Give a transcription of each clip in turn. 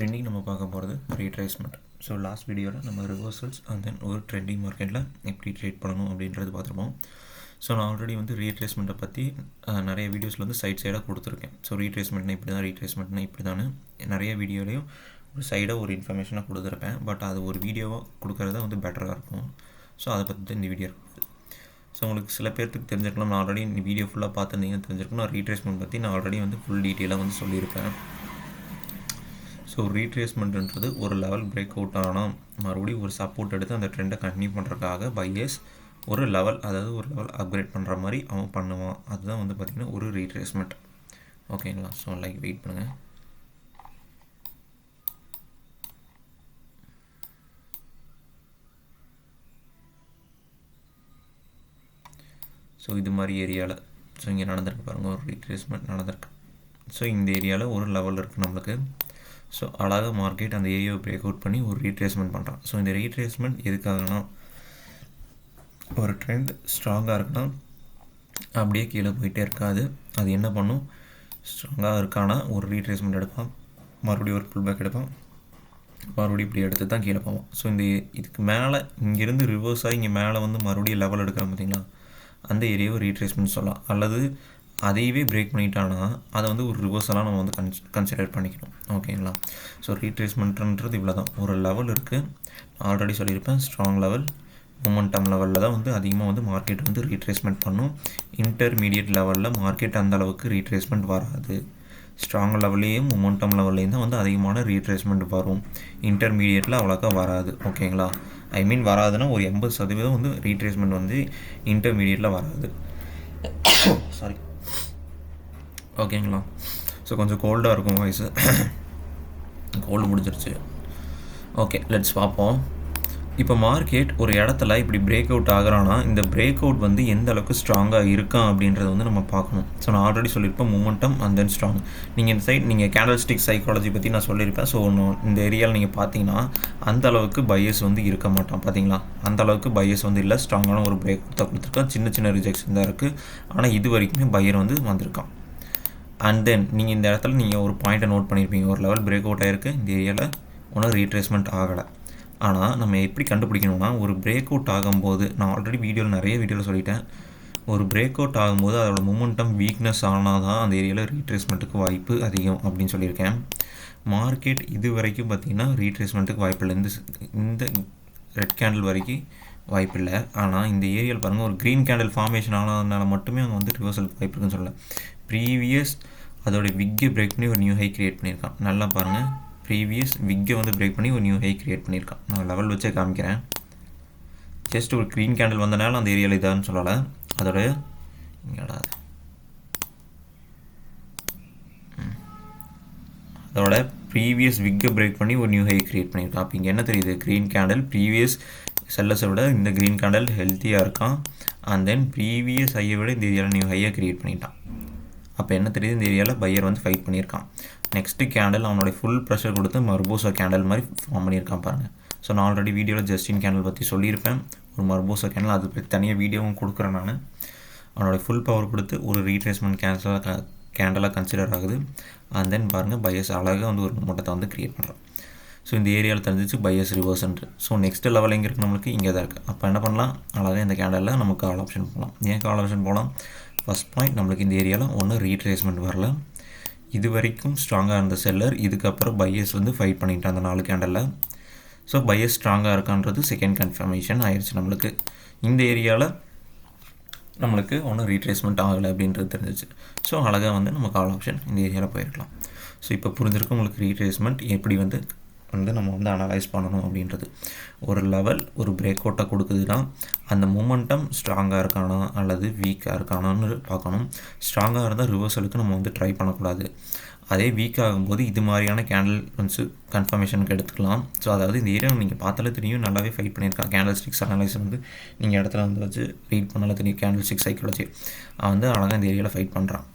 இன்றைக்கி நம்ம பார்க்க போகிறது ரீட்ரேஸ்மெண்ட். ஸோ லாஸ்ட் வீடியோவில் நம்ம ரிவர்சல்ஸ் அண்ட் தென் ஒரு ட்ரெண்டிங் மார்க்கெட்டில் எப்படி ட்ரேட் பண்ணணும் அப்படின்றது பார்த்துருப்போம். ஸோ நான் ஆல்ரெடி வந்து ரீட்ரேஸ்மெண்ட்டை பற்றி நிறைய வீடியோஸில் வந்து சைடாக கொடுத்துருக்கேன். ஸோ ரீட்ரேஸ்மெண்ட்னா இப்படி தான், ரீட்ரேஸ்மெண்ட்னா இப்படி தான் நிறைய வீடியோலையும் ஒரு சைடாக ஒரு இன்ஃபர்மேஷனாக கொடுத்துருப்பேன். பட் அது ஒரு வீடியோவாக கொடுக்குறத வந்து பெட்டராக இருக்கும். ஸோ அதை பற்றி தான் இந்த வீடியோ இருக்குது. ஸோ உங்களுக்கு சில பேர்த்துக்கு தெரிஞ்சிருக்கலாம், நான் ஆல்ரெடி இந்த வீடியோ ஃபுல்லாக பார்த்துருந்தீங்கன்னு தெரிஞ்சிருக்கணும். நான் ரீட்ரேஸ்மெண்ட் பற்றி நான் ஆல்ரெடி வந்து ஃபுல் டீட்டெயிலாக வந்து சொல்லியிருப்பேன். ஸோ ரீட்ரேஸ்மெண்ட்ன்றது ஒரு லெவல் பிரேக் அவுட் ஆனால் மறுபடியும் ஒரு சப்போர்ட் எடுத்து அந்த ட்ரெண்டை கண்டினியூ பண்ணுறதுக்காக பையர்ஸ் ஒரு லெவல், அதாவது ஒரு லெவல் அப்கிரேட் பண்ணுற மாதிரி அவன் பண்ணுவான். அதுதான் வந்து பார்த்திங்கன்னா ஒரு ரீட்ரேஸ்மெண்ட். ஓகேங்களா? ஸோ வெயிட் பண்ணுங்கள். ஸோ இது மாதிரி ஏரியாவில் ஸோ இங்கே நடந்திருக்கு பாருங்கள், ஒரு ரீட்ரேஸ்மெண்ட் நடந்திருக்கு. ஸோ இந்த ஏரியாவில் ஒரு லெவல் இருக்குது நம்மளுக்கு. ஸோ அழகாக மார்க்கெட் அந்த ஏரியாவை பிரேக் அவுட் பண்ணி ஒரு ரீட்ரேஸ்மெண்ட் பண்ணுறான். ஸோ இந்த ரீட்ரேஸ்மெண்ட் எதுக்காகனா, ஒரு ட்ரெண்ட் ஸ்ட்ராங்காக இருக்குன்னா அப்படியே கீழே போயிட்டே இருக்காது. அது என்ன பண்ணும், ஸ்ட்ராங்காக இருக்கானா ஒரு ரீட்ரேஸ்மெண்ட் எடுப்பான், மறுபடியும் ஒரு புல் பேக் எடுப்பான், மறுபடியும் இப்படி எடுத்து தான் கீழே போவான். ஸோ இந்த இதுக்கு மேலே இங்கேருந்து ரிவர்ஸாக இங்கே மேலே வந்து மறுபடியும் லெவல் எடுக்கிறாங்க பார்த்தீங்களா, அந்த ஏரியாவை ரீட்ரேஸ்மெண்ட் சொல்லலாம். அல்லது அதையவே பிரேக் பண்ணிட்டானா அதை வந்து ஒரு ரிவர்ஸலாக நம்ம வந்து கன்சிடர் பண்ணிக்கணும். ஓகேங்களா? ஸோ ரீட்ரேஸ்மெண்ட்ன்றது இவ்வளோ தான். ஒரு லெவல் இருக்குது, ஆல்ரெடி சொல்லியிருப்பேன், ஸ்ட்ராங் லெவல் மொமெண்டம் லெவலில் தான் வந்து அதிகமாக வந்து மார்க்கெட் வந்து ரீட்ரேஸ்மெண்ட் பண்ணும். இன்டர்மீடியட் லெவலில் மார்க்கெட் அந்த அளவுக்கு ரீட்ரேஸ்மெண்ட் வராது. ஸ்ட்ராங் லெவல்லையும் மொமெண்டம் லெவல்லையும் தான் வந்து அதிகமான ரீட்ரேஸ்மெண்ட் வரும். இன்டர்மீடியட்டில் அவ்வளோக்கா வராது. ஓகேங்களா? ஐ மீன் வராதுன்னா ஒரு 80% வந்து ரீட்ரேஸ்மெண்ட் வந்து இன்டர்மீடியட்டில் வராது. சாரி. ஓகேங்களா? ஸோ கொஞ்சம் கோல்டாக இருக்கும் வாய்ஸு, கோல்டு முடிஞ்சிருச்சு. ஓகே, லெட்ஸ் பார்ப்போம். இப்போ மார்க்கெட் ஒரு இடத்துல இப்படி பிரேக் அவுட் ஆகிறான்னா இந்த பிரேக் அவுட் வந்து எந்த அளவுக்கு ஸ்ட்ராங்காக இருக்கான் அப்படின்றத வந்து நம்ம பார்க்கணும். ஸோ நான் ஆல்ரெடி சொல்லியிருப்பேன் மொமெண்டம் அண்ட் தென் ஸ்ட்ராங். நீங்கள் இந்த சைட் நீங்கள் கேண்டல் ஸ்டிக் சைக்காலஜி பற்றி நான் சொல்லியிருப்பேன். ஸோ இந்த ஏரியாவில் நீங்கள் பார்த்தீங்கன்னா அந்த அளவுக்கு பையஸ் வந்து இருக்க மாட்டான். பார்த்தீங்களா, அந்த அளவுக்கு பையஸ் வந்து இல்லை. ஸ்ட்ராங்கான ஒரு பிரேக் அவுட் தான் கொடுத்துருக்கான். சின்ன சின்ன ரிஜெக்ஷன் தான் இருக்குது. ஆனால் இது வரைக்குமே பையர் வந்து வந்திருக்கான். அண்ட் தென் நீங்கள் இந்த இடத்துல நீங்கள் ஒரு பாயிண்ட்டை நோட் பண்ணியிருப்பீங்க, ஒரு லெவல் பிரேக் அவுட் ஆகிருக்கு, இந்த ஏரியாவில் ஒன்றும் ரீட்ரேஸ்மெண்ட் ஆகலை. ஆனால் நம்ம எப்படி கண்டுபிடிக்கணும்னா, ஒரு பிரேக் அவுட் ஆகும்போது, நான் ஆல்ரெடி நிறைய வீடியோவில் சொல்லிட்டேன், ஒரு பிரேக் அவுட் ஆகும்போது அதோட மொமெண்டம் வீக்னஸ் ஆனால் தான் அந்த ஏரியாவில் ரீட்ரேஸ்மெண்ட்டுக்கு வாய்ப்பு அதிகம் அப்படின்னு சொல்லியிருக்கேன். மார்க்கெட் இது வரைக்கும் பார்த்திங்கன்னா ரீட்ரேஸ்மெண்ட்டுக்கு வாய்ப்பு இல்லை. இந்த ரெட் கேண்டில் வரைக்கும் வாய்ப்பு இல்லை. ஆனால் இந்த ஏரியாவில் பாருங்கள், ஒரு க்ரீன் கேண்டில் ஃபார்மேஷன் ஆனதுனால மட்டுமே அங்கே வந்து ரிவர்சலுக்கு வாய்ப்பு இருக்குன்னு சொல்லலை. ப்ரீவியஸ் அதோடய விக்கை பிரேக் பண்ணி ஒரு நியூ ஹை க்ரியேட் பண்ணியிருக்கான். நல்லா பாருங்கள், ப்ரீவியஸ் விக்கை வந்து பிரேக் பண்ணி ஒரு நியூ ஹை க்ரியேட் பண்ணியிருக்கான். நான் லெவல் வச்சே காமிக்கிறேன். ஜஸ்ட் ஒரு க்ரீன் கேண்டில் வந்தனால அந்த ஏரியாவில் இதான்னு சொல்லலை. அதோட ப்ரீவியஸ் விக்கை பிரேக் பண்ணி ஒரு நியூ ஹை க்ரியேட் பண்ணியிருக்கான். அப்போ இங்கே என்ன தெரியுது, க்ரீன் கேண்டில் ப்ரீவியஸ் செல்லஸை விட இந்த க்ரீன் கேண்டில் ஹெல்த்தியாக இருக்கான். அண்ட் தென் ப்ரீவியஸ் ஹையை விட இந்த ஏரியாவில் நியூ ஹையாக க்ரியேட் பண்ணிட்டான். அப்போ என்ன தெரியுது, இந்த ஏரியாவில் பையர் வந்து ஃபைட் பண்ணியிருக்கான். நெக்ஸ்ட்டு கேண்டில் அவனுடைய ஃபுல் ப்ரெஷர் கொடுத்து மர்போசா கேண்டில் மாதிரி ஃபார்ம் பண்ணியிருக்கான் பாருங்கள். ஸோ நான் ஆல்ரெடி வீடியோவில் ஜஸ்டின் கேண்டில் பற்றி சொல்லியிருப்பேன், ஒரு மர்போசா கேண்டில், அது பற்றி தனியாக வீடியோவும் கொடுக்குறேன் நான். அவனுடைய ஃபுல் பவர் கொடுத்து ஒரு ரீட்ரேஸ்மெண்ட் கேண்டலாக கன்சிடர் ஆகுது. அண்ட் தென் பாருங்கள், பையஸ் அழகாக வந்து ஒரு மூட்டத்தை வந்து க்ரியேட் பண்ணுறான். ஸோ இந்த ஏரியாவில் தெரிஞ்சிச்சு பையஸ் ரிவர்ஸ்ன்ட்டு. ஸோ நெக்ஸ்ட்டு லெவல் எங்கே இருக்குது, நம்மளுக்கு இங்கே தான் இருக்குது. அப்போ என்ன பண்ணலாம், அழகாக இந்த கேண்டலில் நமக்கு கால் ஆப்ஷன் போகலாம். ஏன் கால் ஆப்ஷன் போகலாம், ஃபஸ்ட் பாயிண்ட், நம்மளுக்கு இந்த ஏரியாவில் ஒன்றும் ரீட்ரேஸ்மெண்ட் வரல. இது வரைக்கும் ஸ்ட்ராங்காக இருந்த செல்லர் இதுக்கப்புறம் பையஸ் வந்து ஃபைட் பண்ணிட்டான் அந்த 4 கேண்டலில். ஸோ பையஸ் ஸ்ட்ராங்காக இருக்கான்றது செகண்ட் கன்ஃபர்மேஷன் ஆயிடுச்சு நம்மளுக்கு. இந்த ஏரியாவில் நம்மளுக்கு ஒன்றும் ரீட்ரேஸ்மெண்ட் ஆகலை அப்படின்றது தெரிஞ்சிச்சு. ஸோ அழகாக வந்து நம்ம கால் ஆப்ஷன் இந்த ஏரியாவில் போயிருக்கலாம். ஸோ இப்போ புரிஞ்சிருக்கும் உங்களுக்கு ரீட்ரேஸ்மெண்ட் எப்படி வந்து நம்ம வந்து அனலைஸ் பண்ணணும் அப்படின்றது. ஒரு லெவல் ஒரு பிரேக் அவுட்டாக கொடுக்குதுன்னா அந்த மொமெண்டம் ஸ்ட்ராங்காக இருக்கானா அல்லது வீக்காக இருக்கானான்னு பார்க்கணும். ஸ்ட்ராங்காக இருந்தால் ரிவர்சலுக்கு நம்ம வந்து ட்ரை பண்ணக்கூடாது. அதே வீக் ஆகும்போது இது மாதிரியான கேண்டில் வந்து கன்ஃபர்மேஷனுக்கு எடுத்துக்கலாம். ஸோ அதாவது இந்த ஏரியா நீங்கள் பார்த்தாலே தெரியும், நல்லாவே ஃபைட் பண்ணியிருக்கான். கேண்டில் ஸ்டிக்ஸ் அனலைஸ் வந்து நீங்கள் இடத்துல வந்து வச்சு ரீட் பண்ணாலே தெரியும். கேண்டில் ஸ்டிக் சைக்காலஜி அவன் வந்து அழகாக இந்த ஏரியாவில் ஃபைட் பண்ணுறான்.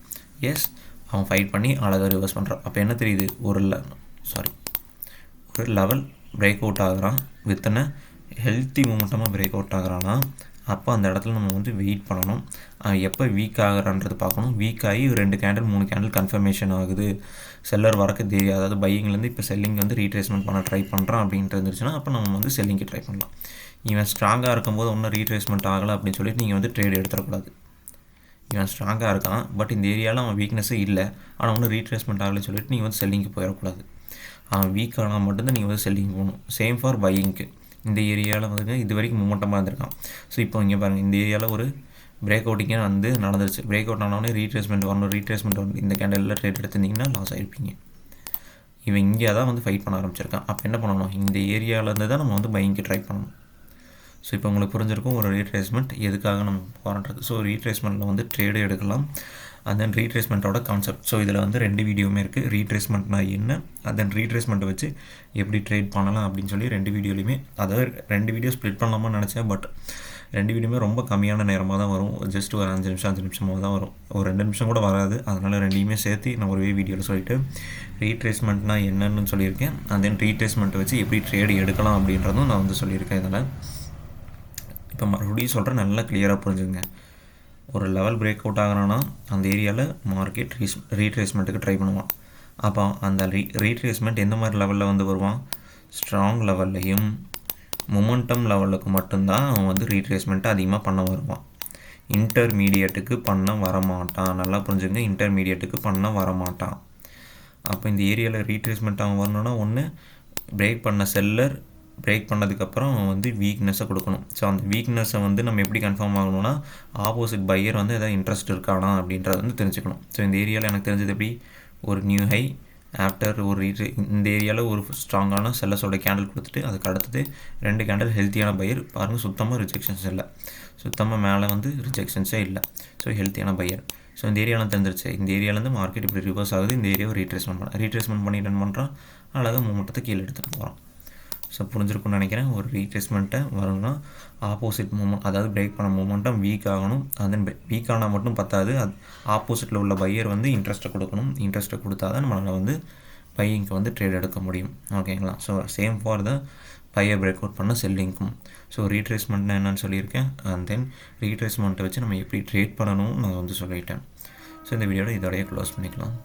எஸ், அவன் ஃபைட் பண்ணி அழகாக ரிவர்ஸ் பண்ணுறான். அப்போ என்ன தெரியுது, ஒரு லெவல் பிரேக் அவுட் ஆகிறான், வித்தனை ஹெல்த்தி மூமெண்டமாக பிரேக் அவுட் ஆகிறான்னா அப்போ அந்த இடத்துல நம்ம வந்து வெயிட் பண்ணணும். எப்போ வீக் ஆகிறான்றது பார்க்கணும். வீக் ஆகி 2 கேண்டில் 3 கேண்டில் கன்ஃபர்மேஷன் ஆகுது, செல்லர் வரக்கு தெரியாது, அதாவது பையிங்லேருந்து இப்போ செல்லிங் வந்து ரீட்ரேஸ்மெண்ட் பண்ண ட்ரை பண்ணுறான் அப்படின்ட்டு இருந்துச்சுன்னா அப்போ நம்ம வந்து செல்லிங்க்கு ட்ரை பண்ணலாம். இவன் ஸ்ட்ராங்காக இருக்கும்போது ஒன்றும் ரீட்ரேஸ்மெண்ட் ஆகலை அப்படின்னு சொல்லிட்டு நீங்கள் வந்து ட்ரேட் எடுத்துடக்கூடாது. இவன் ஸ்ட்ராங்காக இருக்கான், பட் இந்த ஏரியாவில் அவன் வீக்னஸே இல்லை, ஆனால் ஒன்றும் ரீட்ரேஸ்மெண்ட் ஆகலைன்னு சொல்லிட்டு நீங்கள் வந்து செல்லிங்க்கு போயிடக்கூடாது. அவன் வீக் ஆனால் மட்டும்தான் நீங்கள் வந்து செல்லிங் போகணும். சேம் ஃபார் பையிங்க்கு. இந்த ஏரியாவில் வந்து இது வரைக்கும் மூமெண்டமாக இருந்திருக்கான். ஸோ இப்போ இங்கே பாருங்கள், இந்த ஏரியாவில் ஒரு பிரேக் அவுட்டிங்கே வந்து நடந்துருச்சு. பிரேக் அவுட் ஆனவொடனே ரீட்ரேஸ்மெண்ட் வரணும். இந்த கேண்டலில் ட்ரேட் எடுத்திருந்தீங்கன்னா லாஸ் ஆகிருப்பீங்க. இவன் இங்கே தான் வந்து ஃபைட் பண்ண ஆரம்பிச்சிருக்கான். அப்போ என்ன பண்ணணும், இந்த ஏரியாவிலேருந்து தான் நம்ம வந்து பையிங்க்கு ட்ரை பண்ணணும். ஸோ இப்போ உங்களுக்கு புரிஞ்சிருக்கும் ஒரு ரீட்ரேஸ்மெண்ட் எதுக்காக நம்ம போராடுறது. ஸோ ரீட்ரேஸ்மெண்ட்டில் வந்து ட்ரேடு எடுக்கலாம். அண்ட் தென் ரீட்ரேஸ்மெண்ட்டோட கான்செப்ட். ஸோ இதில் வந்து 2 வீடியோவுமே இருக்குது. ரீட்ரேஸ்மெண்ட்னா என்ன, அண்ட் தென் ரீட்ரேஸ்மெண்ட்டை வச்சு எப்படி ட்ரேட் பண்ணலாம் அப்படின்னு சொல்லி 2 வீடியோலையுமே, அதாவது 2 வீடியோ ஸ்ப்ளிட் பண்ணலாமான்னு நினச்சேன். பட் 2 வீடியோமே ரொம்ப கம்மியான நேரமாக தான் வரும். ஜஸ்ட் ஒரு 5 நிமிஷமாக தான் வரும். ஒரு 2 நிமிஷம் கூட வராது. அதனால் 2யுமே சேர்த்து நான் ஒரே வீடியோவில் சொல்லிவிட்டு ரீட்ரேஸ்மெண்ட்னா என்னன்னு சொல்லியிருக்கேன். அண்ட் தென் ரீட்ரேஸ்மெண்ட்டை வச்சு எப்படி ட்ரேடு எடுக்கலாம் அப்படின்றதும் நான் வந்து சொல்லியிருக்கேன். இதில் இப்போ மறுபடியும் சொல்கிறேன், நல்லா கிளியராக புரிஞ்சுங்க. ஒரு லெவல் பிரேக் அவுட் ஆகிறான்னா அந்த ஏரியாவில் மார்க்கெட் ரீட்ரேஸ்மெண்ட்டுக்கு ட்ரை பண்ணுவான். அப்போ அந்த ரீட்ரேஸ்மெண்ட் எந்த மாதிரி லெவலில் வந்து வருவான், ஸ்ட்ராங் லெவல்லையும் மொமெண்டம் லெவலுக்கு மட்டும்தான் அவன் வந்து ரீட்ரேஸ்மெண்ட்டை அதிகமாக பண்ண வருவான். இன்டர்மீடியட்டுக்கு பண்ண வரமாட்டான். நல்லா புரிஞ்சுங்க, இன்டர்மீடியட்டுக்கு பண்ண வரமாட்டான். அப்போ இந்த ஏரியாவில் ரீட்ரேஸ்மெண்ட் அவன் வரணுன்னா ஒன்று பிரேக் பண்ண செல்லர் பிரேக் பண்ணதுக்கப்புறம் அவன் வந்து வீக்னஸை கொடுக்கணும். ஸோ அந்த வீக்னஸை வந்து நம்ம எப்படி கன்ஃபார்ம் ஆகணும்னா ஆப்போசிட் பையர் வந்து எதாவது இன்ட்ரெஸ்ட் இருக்கானா அப்படின்றத வந்து தெரிஞ்சுக்கணும். ஸோ இந்த ஏரியாவில் எனக்கு தெரிஞ்சது எப்படி, ஒரு நியூ ஹை ஆஃப்டர் ஒரு இந்த ஏரியாவில் ஒரு ஸ்ட்ராங்கான செல்லஸோட கேண்டில் கொடுத்துட்டு அதுக்கு அடுத்தது 2 கேண்டில் ஹெல்த்தியான பையர் பாருங்கள். சுத்தமாக ரிஜெக்ஷன்ஸ் இல்லை, சுத்தமாக மேலே வந்து ரிஜெக்ஷன்ஸே இல்லை. ஸோ ஹெல்த்தியான பையர். ஸோ இந்த ஏரியாவில் தெரிஞ்சிருச்சு. இந்த ஏரியாவிலேருந்து மார்க்கெட் இப்படி ரிவர்ஸ் ஆகுது. இந்த ஏரியாவை ரீட்ரேஸ்மெண்ட் பண்ணி ரன் பண்ணுறான். அழகாக மூமெண்ட்டத்தை கீழே எடுத்துகிட்டு போகிறான். ஸோ புரிஞ்சிருக்குன்னு நினைக்கிறேன். ஒரு ரீட்ரேஸ்மெண்ட்டை வரணும்னா ஆப்போசிட் மூமெண்ட், அதாவது பிரேக் பண்ண மூமெண்ட்டம் வீக் ஆகணும். அது வீக் ஆனால் மட்டும் பத்தாது, அது ஆப்போசிட்டில் உள்ள பையர் வந்து இன்ட்ரெஸ்ட்டை கொடுக்கணும். இன்ட்ரெஸ்ட்டை கொடுத்தா தான் நம்மளால் வந்து பையிங்க்கு வந்து ட்ரேட் எடுக்க முடியும். ஓகேங்களா. So same for the pier break out பண்ண செல்லிங்க்கும். ஸோ ரீட்ரேஸ்மெண்ட்னா என்னன்னு சொல்லியிருக்கேன். அண்ட் தென் ரீட்ரேஸ்மெண்ட்டை வச்சு நம்ம எப்படி ட்ரேட் பண்ணணும்னு நான் வந்து சொல்லிட்டேன். ஸோ இந்த வீடியோவில் இதோடய க்ளோஸ் பண்ணிக்கலாம்.